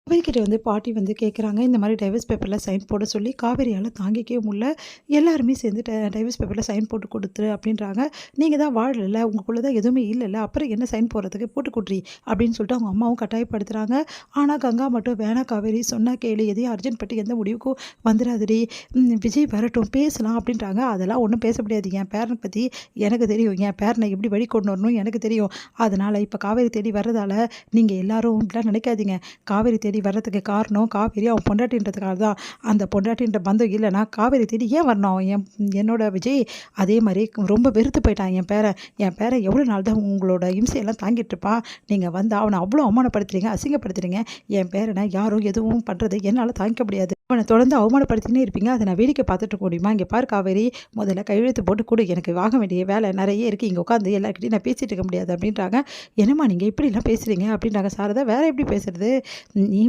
காவேரிக்கிட்ட பாட்டி கேட்குறாங்க, இந்த மாதிரி டைவர்ஸ் பேப்பரில் சைன் போட சொல்லி. காவேரியால் தாங்கிக்கவே முடியல. எல்லாருமே சேர்ந்து டைவர்ஸ் பேப்பரில் சைன் போட்டு கொடுத்துரு அப்படின்றாங்க. நீங்கள் தான் வாழல, உங்களுக்குள்ள தான் எதுவுமே இல்லைல்ல, அப்புறம் என்ன சைன் போடுறதுக்கு, போட்டு கொடுறி அப்படின்னு சொல்லிட்டு அவங்க அம்மாவும் கட்டாயப்படுத்துகிறாங்க. ஆனால் கங்கா மட்டும் வேணா காவேரி, சொன்னா கேளு, எதையும் அர்ஜென்ட் பட்டு எந்த முடிவுக்கும் வந்துடாதடி, விஜய் வரட்டும் பேசலாம் அப்படின்றாங்க. அதெல்லாம் ஒன்றும் பேச முடியாது, என் பேரனை பற்றி எனக்கு தெரியும், என் பேரனை எப்படி வழி கொண்டு வரணும் எனக்கு தெரியும். அதனால் இப்போ காவேரி தேடி வர்றதால நீங்கள் எல்லாரும் இப்படிலாம் நினைக்காதீங்க. காவேரி தேடி வர்றதுக்கு காரணம் காவேரி அவன் பொண்டாட்டின்றதுக்காக தான். அந்த பொண்டாட்டின்ற பந்தம் இல்லைன்னா காவேரி தேடி ஏன் வரணும் அவன்? என்னோட விஜய் அதே மாதிரி ரொம்ப வெறுத்து போயிட்டான். என் பேரன் எவ்வளோ நாள் தான் உங்களோட இம்சையெல்லாம் தாங்கிட்டு இருப்பான்? நீங்கள் அவனை அவ்வளோ அவமானப்படுத்துறீங்க, அசிங்கப்படுத்துறீங்க. என் பேரனை யாரும் எதுவும் பண்ணுறது என்னால் தாங்கிக்க முடியாது. அவனை தொடர்ந்து அவமானப்படுத்தினே இருப்பீங்க, அதை நான் வேடிக்கை பார்த்துட்டு இருக்க முடியுமா? இங்கே பாரு காவேரி, முதல்ல கையெழுத்து போட்டு கொடு, எனக்கு வாங்க வேண்டிய வேலை நிறைய இருக்குது, இங்கே உட்காந்து எல்லாருக்கிட்டையும் நான் பேசிகிட்டு இருக்க முடியாது அப்படின்றாங்க. என்னம்மா நீங்கள் இப்படிலாம் பேசுகிறீங்க அப்படின்றாங்க. சாரதா, வேறு எப்படி பேசுகிறது? நீ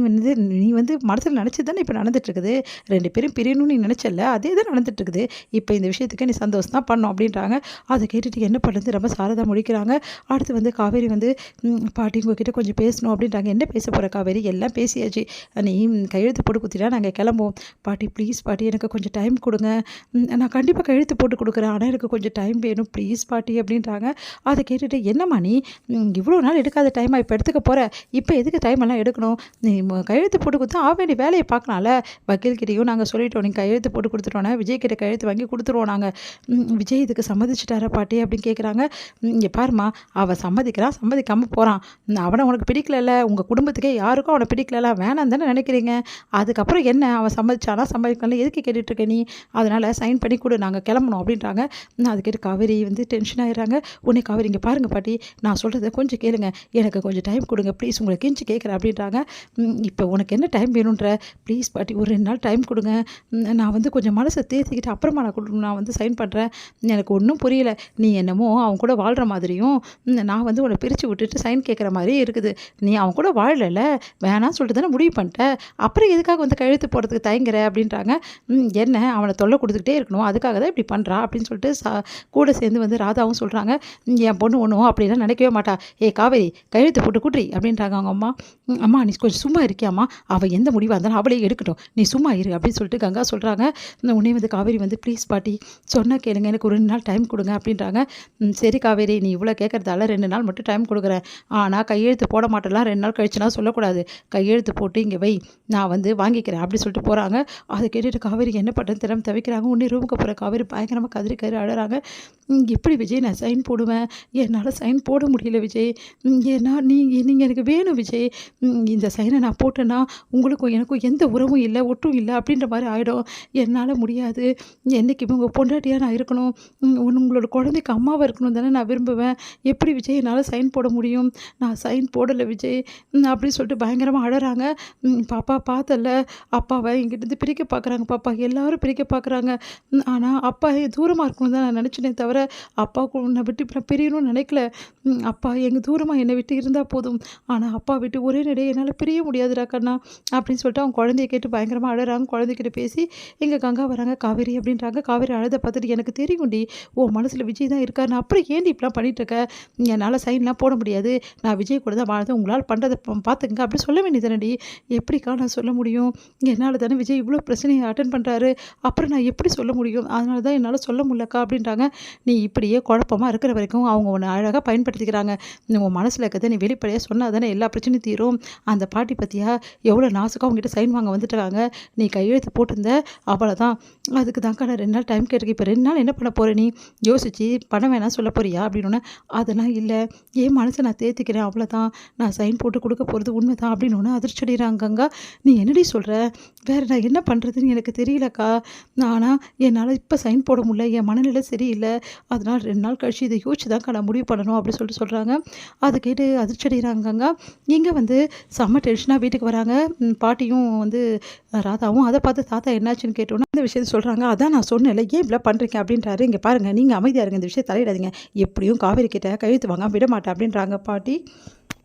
மனசில் நினச்சி தானே இப்போ நடந்துட்டுருக்குது. 2 பேரும் பிரியணும்னு நீ நினச்சல, அதே தான் நடந்துட்டுருக்குது. இப்போ இந்த விஷயத்துக்கு நீ சந்தோஷம் தான் பண்ணோம் அப்படின்றாங்க. அதை கேட்டுட்டு என்ன பண்ணுறது ரொம்ப சாரதா முடிக்கிறாங்க. அடுத்து காவேரி பாட்டி உங்ககிட்ட கொஞ்சம் பேசணும் அப்படின்றாங்க. என்ன பேச போகிற காவேரி? எல்லாம் பேசியாச்சு, நீ கையெழுத்து போட்டு கொடுத்துட்டா நாங்கள் கிளம்புவோம். பாட்டி ப்ளீஸ் பாட்டி, எனக்கு கொஞ்சம் டைம் கொடுங்க, நான் கண்டிப்பாக கையெழுத்து போட்டு கொடுக்குறேன், ஆனால் எனக்கு கொஞ்சம் டைம் வேணும் ப்ளீஸ் பாட்டி அப்படின்றாங்க. அதை கேட்டுட்டு என்னம்மா நீ இவ்வளோ நாள் எடுக்காத டைமாக இப்போ எடுத்துக்க போகிற, இப்போ எதுக்கு டைம் எல்லாம் எடுக்கணும்? நீ கையெழுத்து போட்டு கொடுத்தா வேண்டிய வேலையை பார்க்கலாம்ல. வக்கீல்கிட்டையும் நாங்கள் சொல்லிட்டோம், நீங்கள் கையெழுத்து போட்டு கொடுத்துட்டோன்னா விஜய் கிட்ட கையெழுத்து வாங்கி கொடுத்துருவோம் நாங்கள். விஜய் இதுக்கு சம்மதிச்சிட்டாரா பாட்டி அப்படின்னு கேட்குறாங்க. இங்கே பாருமா, அவன் சம்மதிக்கிறான், சம்மதிக்காமல் போகிறான். அவனை உனக்கு பிடிக்கல, உங்கள் குடும்பத்துக்கே யாருக்கும் அவனை பிடிக்கல, வேணாம் தானே நினைக்கிறீங்க. அதுக்கப்புறம் என்ன, அவன் சம்மதிச்சானா சம்மதிக்கலாம், எதுக்கு கேட்டுட்ருக்க நீ? அதனால் சைன் பண்ணி கொடு, நாங்கள் கிளம்பணும் அப்படின்றாங்க. அது கேட்டு காவேரி டென்ஷன் ஆகிடுறாங்க. உடனே காவேரி, இங்கே பாருங்கள் பாட்டி, நான் சொல்கிறத கொஞ்சம் கேளுங்க, எனக்கு கொஞ்சம் டைம் கொடுங்க ப்ளீஸ், உங்களை கெஞ்சி கேட்குறேன் அப்படின்றாங்க. இப்போ உனக்கு என்ன டைம் வேணுன்ற? ப்ளீஸ் பாட்டி ஒரு 2 நாள் டைம் கொடுங்க, நான் கொஞ்சம் மனசை தேர்த்திக்கிட்டு அப்புறமா நான் சைன் பண்ணுறேன். எனக்கு ஒன்றும் புரியல, நீ என்னமோ அவன் கூட வாழ்கிற மாதிரியும் நான் உன்னை பிரித்து விட்டுட்டு சைன் கேட்குற மாதிரி இருக்குது. நீ அவன் கூட வாழலை, வேணான்னு சொல்லிட்டு தானே முடிவு பண்ணிட்ட, அப்புறம் எதுக்காக கையெழுத்து போடுறதுக்கு தயங்குற அப்படின்றாங்க. என்ன அவனை தொல்லை கொடுத்துக்கிட்டே இருக்கணும், அதுக்காக தான் இப்படி பண்ணுறா அப்படின்னு சொல்லிட்டு கூட சேர்ந்து ராதாவும் சொல்கிறாங்க. என் பொண்ணு ஒன்றும் அப்படிலாம் நினைக்கவே மாட்டா. காவேரி கையெழுத்து போட்டு குட்ரி அப்படின்றாங்க அவங்க அம்மா. அம்மா நீ கொஞ்சம் சும்மா இருக்கியாம்மா, அவள் எந்த முடிவாக இருந்தாலும் அவளே எடுக்கட்டும், நீ சும்மா இரு அப்படின்னு சொல்லிட்டு கங்கா சொல்கிறாங்க. உடனே காவேரி ப்ளீஸ் பாட்டி சொன்னால் கேளுங்க, எனக்கு ஒரு 2 நாள் டைம் கொடுங்க அப்படின்றாங்க. சரி காவேரி, நீ இவ்வளோ கேட்குறதால 2 நாள் மட்டும் டைம் கொடுக்குறேன், ஆனால் கையெழுத்து போட மாட்டேலாம் 2 நாள் கழிச்சுனா சொல்லக்கூடாது, கையெழுத்து போட்டு இங்கே வை, நான் வாங்கிக்கிறேன் அப்படி சொல்லிட்டு போகிறாங்க. அதை கேட்டுட்டு காவேரி என்ன பண்ணுறது திறமை தவிக்கிறாங்க. உடனே ரூமுக்கு போகிற காவேரி பயங்கரமாக கதறி அழறாங்க. எப்படி விஜய் நான் சைன் போடுவேன்? என்னால் சைன் போட முடியல விஜய், ஏன்னா நீங்கள் எனக்கு வேணும் விஜய், இந்த சைனை நான் போட்டேன்னா உங்களுக்கும் எனக்கும் எந்த உறவும் இல்லை, ஒட்டும் இல்லை அப்படின்ற மாதிரி ஆகிடும், என்னால் முடியாது. என்றைக்குமே உங்கள் பொண்டாட்டியாக நான் இருக்கணும், உங்களோட குழந்தைக்கு அம்மாவாக இருக்கணும் தானே நான் விரும்புவேன். எப்படி விஜய் என்னால் சைன் போட முடியும்? நான் சைன் போடலை விஜய் அப்படின்னு சொல்லிட்டு பயங்கரமாக அழறாங்க. பாப்பா பார்த்தல, அப்பாவை எங்கிட்ட பிரிக்க பார்க்குறாங்க, பாப்பா எல்லாரும் பிரிக்க பார்க்குறாங்க, ஆனால் அப்பா தூரமாக இருக்கணும் தான் நான் நினச்சினே தவிர அப்பாவுக்கு உன்னை விட்டு நான் பிரியணும்னு நினைக்கல. அப்பா எங்கள் தூரமாக என்னை விட்டு இருந்தால் போதும், ஆனால் அப்பா விட்டு ஒரே நடையை என்னால் பிரிய முடியாதுடா கண்ணா அப்படின்னு சொல்லிட்டு அவங்க குழந்தைய கேட்டு பயங்கரமாக அழறாங்க. குழந்தைகிட்ட பேசி எங்கள் கங்கா வராங்க. காவேரி அப்படின்றாங்க. காவேரி அழுத பார்த்துட்டு எனக்கு தெரியும்டி உன் மனசில் விஜய் தான் இருக்காருன்னு, அப்புறம் ஏன் இப்படிலாம் பண்ணிகிட்ருக்க? என்னால் சைன்லாம் போட முடியாது, நான் விஜய் கூட தான் வாழ்ந்தேன், உங்களால் பண்ணுறதை பார்த்துங்க அப்படி சொல்ல வேண்டியதானடி. எப்படிக்கா நான் சொல்ல முடியும்? என்னால் தானே விஜய் இவ்வளோ பிரச்சனையை அட்டன் பண்ணுறாரு, அப்புறம் நான் எப்படி சொல்ல முடியும்? அதனால தான் என்னால் சொல்ல முடியலக்கா அப்படின்றாங்க. நீ இப்படியே குழப்பமாக இருக்கிற வரைக்கும் அவங்க உன்னை அழகாக பயன்படுத்திக்கிறாங்க, உன் மனசில் இருக்கிறத நீ வெளிப்படையாக சொன்னால் தானே எல்லா பிரச்சனையும் தீரும். அந்த பாட்டி பற்றியா எவ்வளோ நாசுக்காக அவங்ககிட்ட சைன் வாங்க வந்துட்டுருக்காங்க, நீ கையெழுத்து போட்டிருந்த அவ்வளோதான், அதுக்கு தான்க்கா நான் 2 நாள் டைம் கேட்டிருக்கேன், இப்போ 2 நாள் என்ன பண்ண போகிற நீ? யோசிச்சு பணம் வேணாம் சொல்ல போறியா அப்படின்னு. அதெல்லாம் இல்லை, என் மனசை நான் தேர்த்திக்கிறேன் அவ்வளோதான், நான் சைன் போட்டு கொடுக்க போகிறது உண்மை தான் அப்படின்னு அதிர்ச்சி அடைகிறாங்கங்க. நீ என்னடி சொல்கிற? வேறு நான் என்ன பண்ணுறதுன்னு எனக்கு தெரியலக்கா, ஆனால் என்னால் இப்போ சைன் போட முடியல, என் மனநிலை சரியில்லை, அதனால் 2 நாள் கழிச்சு இதை யோசிச்சு தான்க்கா நான் முடிவு பண்ணணும் அப்படி சொல்லிட்டு சொல்கிறாங்க. அதை கேட்டு அதிர்ச்சி அடைகிறாங்கங்க. இங்கே செம்ம டென்ஷனாக வீட்டுக்கு வராங்க. பாட்டியும் ராதாவும். அதை பார்த்து தாத்தா என்னாச்சுன்னு கேட்டோன்னா இந்த விஷயத்த சொல்கிறாங்க. அதான் நான் சொன்னேன்ல, ஏன் இப்படிலாம் பண்ணுறீங்க அப்படின்றாரு. இங்கே பாருங்கள், நீங்கள் அமைதியாக இருங்க, இந்த விஷயம் தலையிடாதீங்க, எப்படியும் காவேரி கிட்ட கையெழுத்து வாங்க விட மாட்டேன் அப்படின்றாங்க பாட்டி.